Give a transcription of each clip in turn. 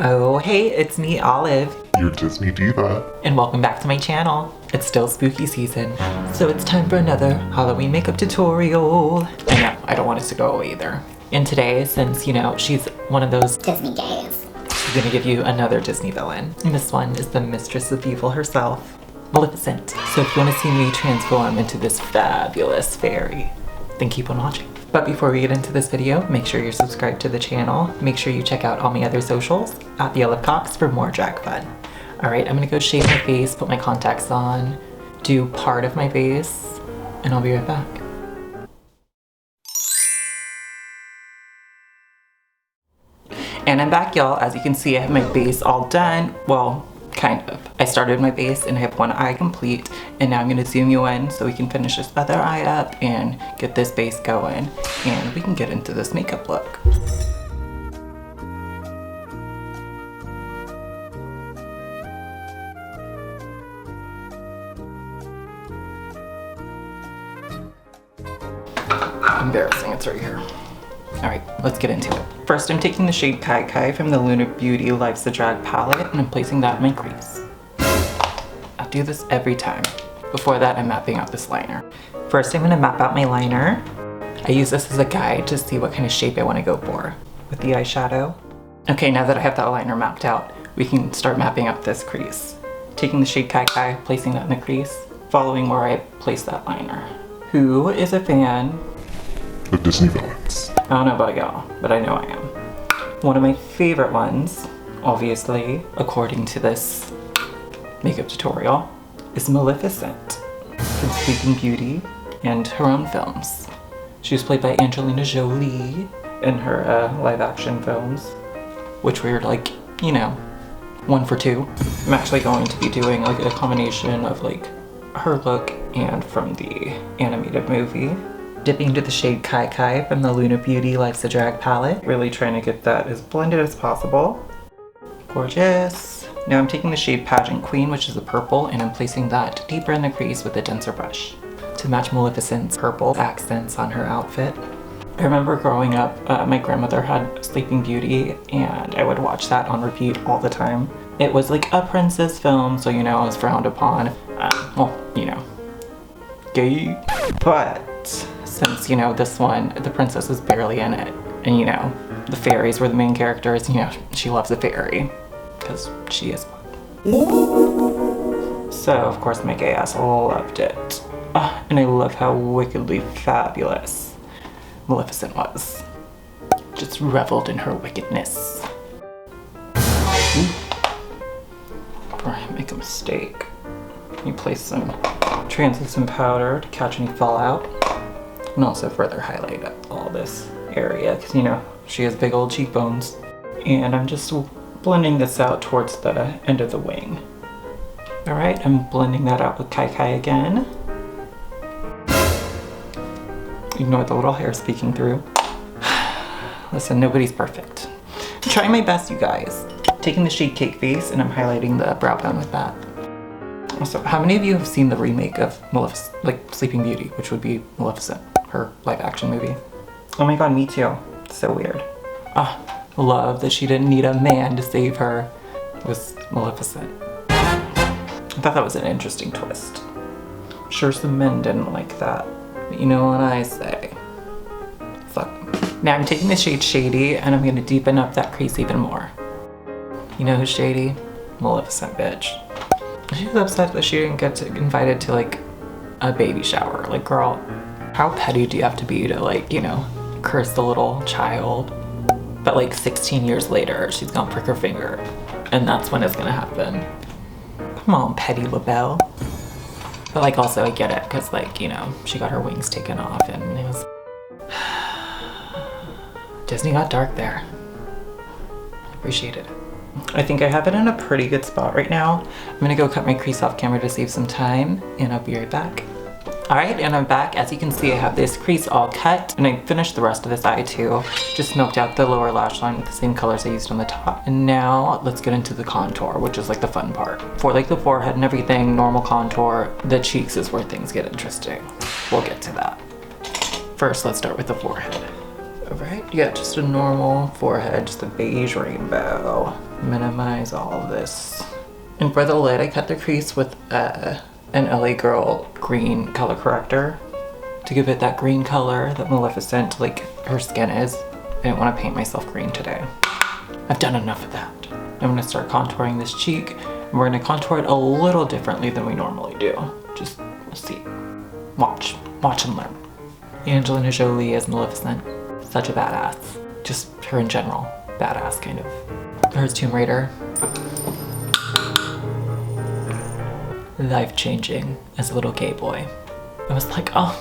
Oh, hey, it's me, Olive. Your Disney diva. And welcome back to my channel. It's still spooky season, so it's time for another Halloween makeup tutorial. I know, I don't want us to go away either. And today, since, you know, she's one of those Disney gays, she's gonna give you another Disney villain. And this one is the Mistress of Evil herself, Maleficent. So if you want to see me transform into this fabulous fairy, then keep on watching. But before we get into this video, make sure you're subscribed to the channel. Make sure you check out all my other socials at the Olive Cox for more drag fun. All right, I'm gonna go shave my face, put my contacts on, do part of my face, and I'll be right back. And I'm back, y'all. As you can see, I have my base all done. Well, kind of. I started my base and I have one eye complete, and now I'm gonna zoom you in so we can finish this other eye up and get this base going, and we can get into this makeup look. Embarrassing, it's right here. All right, let's get into it. First, I'm taking the shade Kai Kai from the Lunar Beauty Life's a Drag palette, and I'm placing that in my crease. I'll do this every time. Before that, I'm mapping out this liner. First, I'm gonna map out my liner. I use this as a guide to see what kind of shape I wanna go for with the eyeshadow. Okay, now that I have that liner mapped out, we can start mapping out this crease. Taking the shade Kai Kai, placing that in the crease, following where I place that liner. Who is a fan The Disney villains. I don't know about y'all, but I know I am. One of my favorite ones, obviously, according to this makeup tutorial, is Maleficent from Sleeping Beauty and her own films. She was played by Angelina Jolie in her live action films, which were like, you know, 1 for 2. I'm actually going to be doing like a combination of like her look and from the animated movie. Dipping into the shade Kai Kai from the Lunar Beauty Life's a Drag palette. Really trying to get that as blended as possible. Gorgeous. Now I'm taking the shade Pageant Queen, which is a purple, and I'm placing that deeper in the crease with a denser brush to match Maleficent's purple accents on her outfit. I remember growing up, my grandmother had Sleeping Beauty, and I would watch that on repeat all the time. It was like a princess film, so you know, it was frowned upon. Well, you know, gay. But since, you know, this one, the princess is barely in it, and you know, the fairies were the main characters, you know, she loves a fairy, because she is one. So, of course, my gay ass loved it. And I love how wickedly fabulous Maleficent was. Just reveled in her wickedness. Before I make a mistake, you place some translucent powder to catch any fallout. And also further highlight up all this area because, you know, she has big old cheekbones. And I'm just blending this out towards the end of the wing. All right, I'm blending that out with Kai Kai again. Ignore the little hair speaking through. Listen, nobody's perfect. I'm trying my best, you guys. Taking the shade Cake Face, and I'm highlighting the brow bone with that. Also, how many of you have seen the remake of Maleficent, like Sleeping Beauty, which would be Maleficent, her live action movie? Oh my god, me too. It's so weird. Love that she didn't need a man to save her. It was Maleficent. I thought that was an interesting twist. I'm sure some men didn't like that. But you know what I say? Fuck 'em. Now I'm taking the shade Shady, and I'm gonna deepen up that crease even more. You know who's shady? Maleficent, bitch. She was upset that she didn't get invited to like a baby shower. Like, girl, how petty do you have to be to, like, you know, curse the little child? But like 16 years later, she's gonna prick her finger, and that's when it's gonna happen. Come on, petty LaBelle. But like, also I get it, because like, you know, she got her wings taken off, and it was Disney got dark there. I appreciated it. I think I have it in a pretty good spot right now. I'm gonna go cut my crease off camera to save some time, and I'll be right back. All right, and I'm back. As you can see, I have this crease all cut, and I finished the rest of this eye too. Just smoked out the lower lash line with the same colors I used on the top. And now let's get into the contour, which is like the fun part. For like the forehead and everything, normal contour, the cheeks is where things get interesting. We'll get to that. First, let's start with the forehead. All right, yeah, just a normal forehead, just a beige rainbow. minimize all of this. And for the lid, I cut the crease with an LA Girl green color corrector to give it that green color that Maleficent, like her skin is. I didn't want to paint myself green today. I've done enough of that. I'm gonna start contouring this cheek, and we're gonna contour it a little differently than we normally do. Just see. Watch and learn. Angelina Jolie as Maleficent, such a badass. Just her in general, badass kind of. Here's Tomb Raider. Life-changing as a little gay boy. I was like, oh,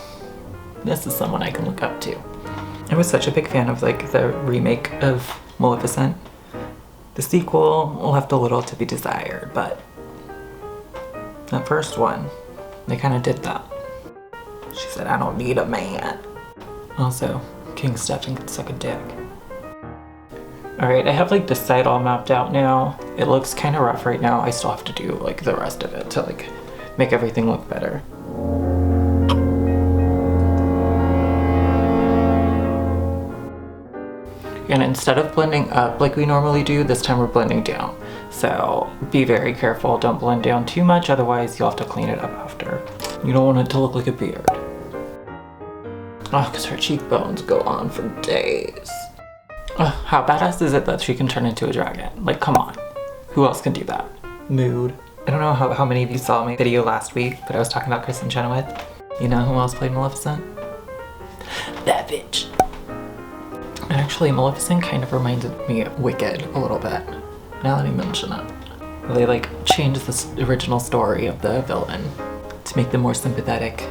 this is someone I can look up to. I was such a big fan of like the remake of Maleficent. The sequel left a little to be desired, but that first one, they kind of did that. She said, I don't need a man. Also, King Stephen could suck a dick. Alright, I have like this side all mapped out now. It looks kind of rough right now. I still have to do like the rest of it to like make everything look better. And instead of blending up like we normally do, this time we're blending down. So be very careful, don't blend down too much, otherwise you'll have to clean it up after. You don't want it to look like a beard. Oh, because her cheekbones go on for days. Oh, how badass is it that she can turn into a dragon? Like, come on. Who else can do that? Mood. I don't know how many of you saw my video last week, but I was talking about Kristen Chenoweth. You know who else played Maleficent? That bitch. Actually, Maleficent kind of reminded me of Wicked a little bit, now that I mention it. They like changed the original story of the villain to make them more sympathetic.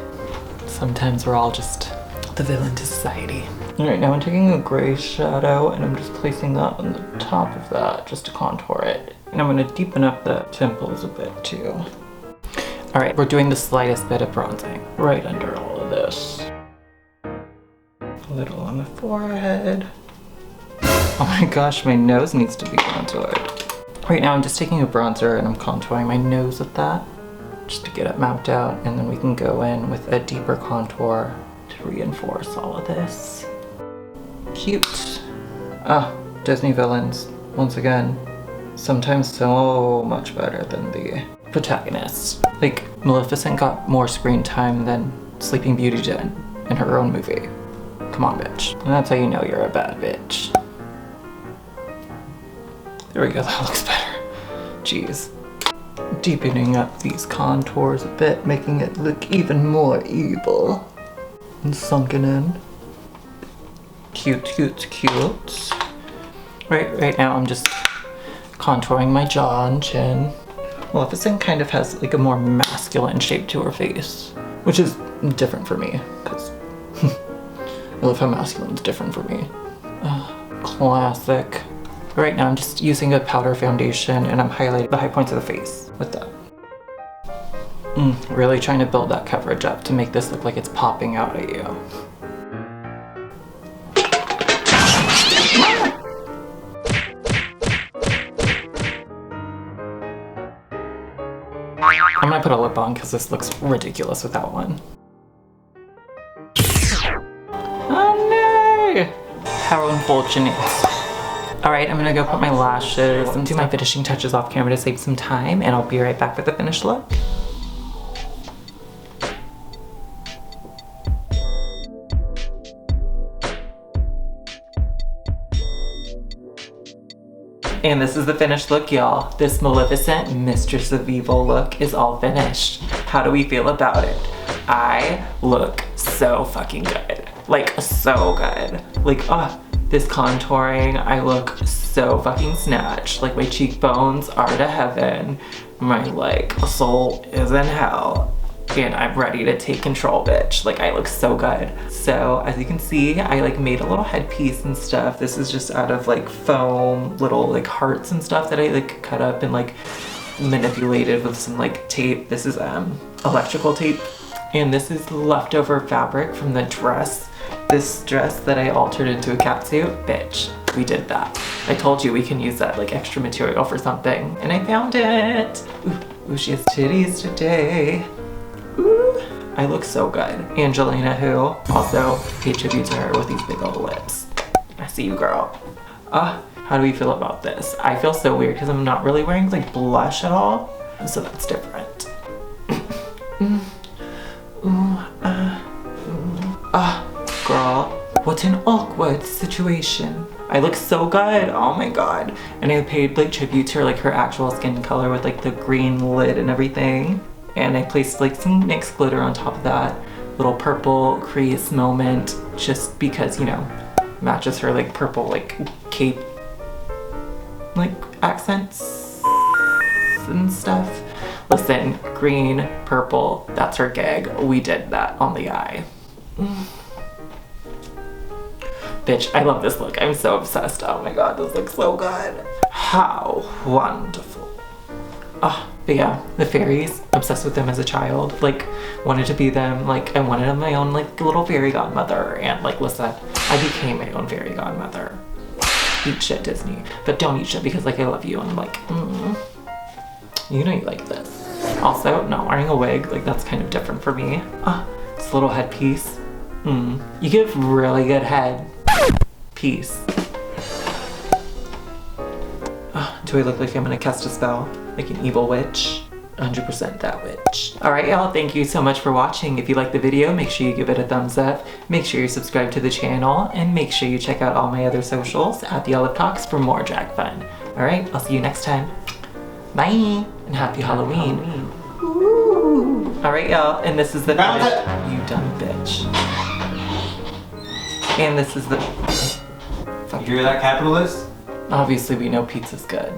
Sometimes we're all just the villain to society. Alright, now I'm taking a gray shadow and I'm just placing that on the top of that just to contour it. And I'm going to deepen up the temples a bit too. Alright, we're doing the slightest bit of bronzing right under all of this. A little on the forehead. Oh my gosh, my nose needs to be contoured. Right now I'm just taking a bronzer and I'm contouring my nose with that just to get it mapped out, and then we can go in with a deeper contour to reinforce all of this. Cute. Ah, Disney villains, once again, sometimes so much better than the protagonist. Like, Maleficent got more screen time than Sleeping Beauty did in her own movie. Come on, bitch. And that's how you know you're a bad bitch. There we go, that looks better. Jeez. Deepening up these contours a bit, making it look even more evil. And sunken in. Cute, cute, cute. Right now I'm just contouring my jaw and chin. Maleficent kind of has like a more masculine shape to her face, which is different for me, because I love how masculine's different for me. Classic. Right now I'm just using a powder foundation and I'm highlighting the high points of the face with that. Really trying to build that coverage up to make this look like it's popping out at you. I'm gonna put a lip on because this looks ridiculous without one. Oh no! How unfortunate. Alright, I'm gonna go put my lashes and do my finishing touches off camera to save some time, and I'll be right back with the finished look. And this is the finished look, y'all. This Maleficent Mistress of Evil look is all finished. How do we feel about it? I look so fucking good. Like, so good. Like, this contouring, I look so fucking snatched. Like, my cheekbones are to heaven. My, like, soul is in hell. And I'm ready to take control, bitch. Like, I look so good. So, as you can see, I, like, made a little headpiece and stuff. This is just out of, like, foam, little, like, hearts and stuff that I, like, cut up and, like, manipulated with some, like, tape. This is, electrical tape. And this is leftover fabric from the dress. This dress that I altered into a catsuit. Bitch, we did that. I told you we can use that, like, extra material for something. And I found it. Ooh, she has titties today. Ooh, I look so good. Angelina, who also paid tribute to her with these big old lips. I see you, girl. How do we feel about this? I feel so weird because I'm not really wearing like blush at all. So that's different. Girl, what an awkward situation. I look so good, oh my god. And I paid like tribute to her, like her actual skin color with like the green lid and everything. And I placed like some NYX glitter on top of that. Little purple crease moment, just because, you know, matches her like purple like cape like accents and stuff. Listen, green, purple, that's her gag. We did that on the eye. Bitch, I love this look. I'm so obsessed. Oh my god, this looks so good. How wonderful. But yeah, the fairies, obsessed with them as a child. Like, wanted to be them. Like, I wanted my own like little fairy godmother. And like, listen, I became my own fairy godmother. Eat shit, Disney. But don't eat shit because like I love you. And I'm like, you know you like this. Also, not wearing a wig, like that's kind of different for me. This little headpiece. You give really good head. Piece. Do I look like I'm gonna cast a spell? Like an evil witch? 100% that witch. Alright y'all, thank you so much for watching. If you liked the video, make sure you give it a thumbs up. Make sure you subscribe to the channel. And make sure you check out all my other socials at the Olive Talks for more drag fun. Alright, I'll see you next time. Bye! And happy Halloween. Alright y'all, and this is the finish. You dumb bitch. And this is the... You hear that, capitalist? Obviously we know pizza's good.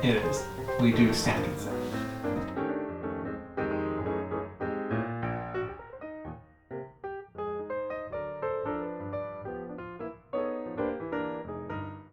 It is. We do stand pizza.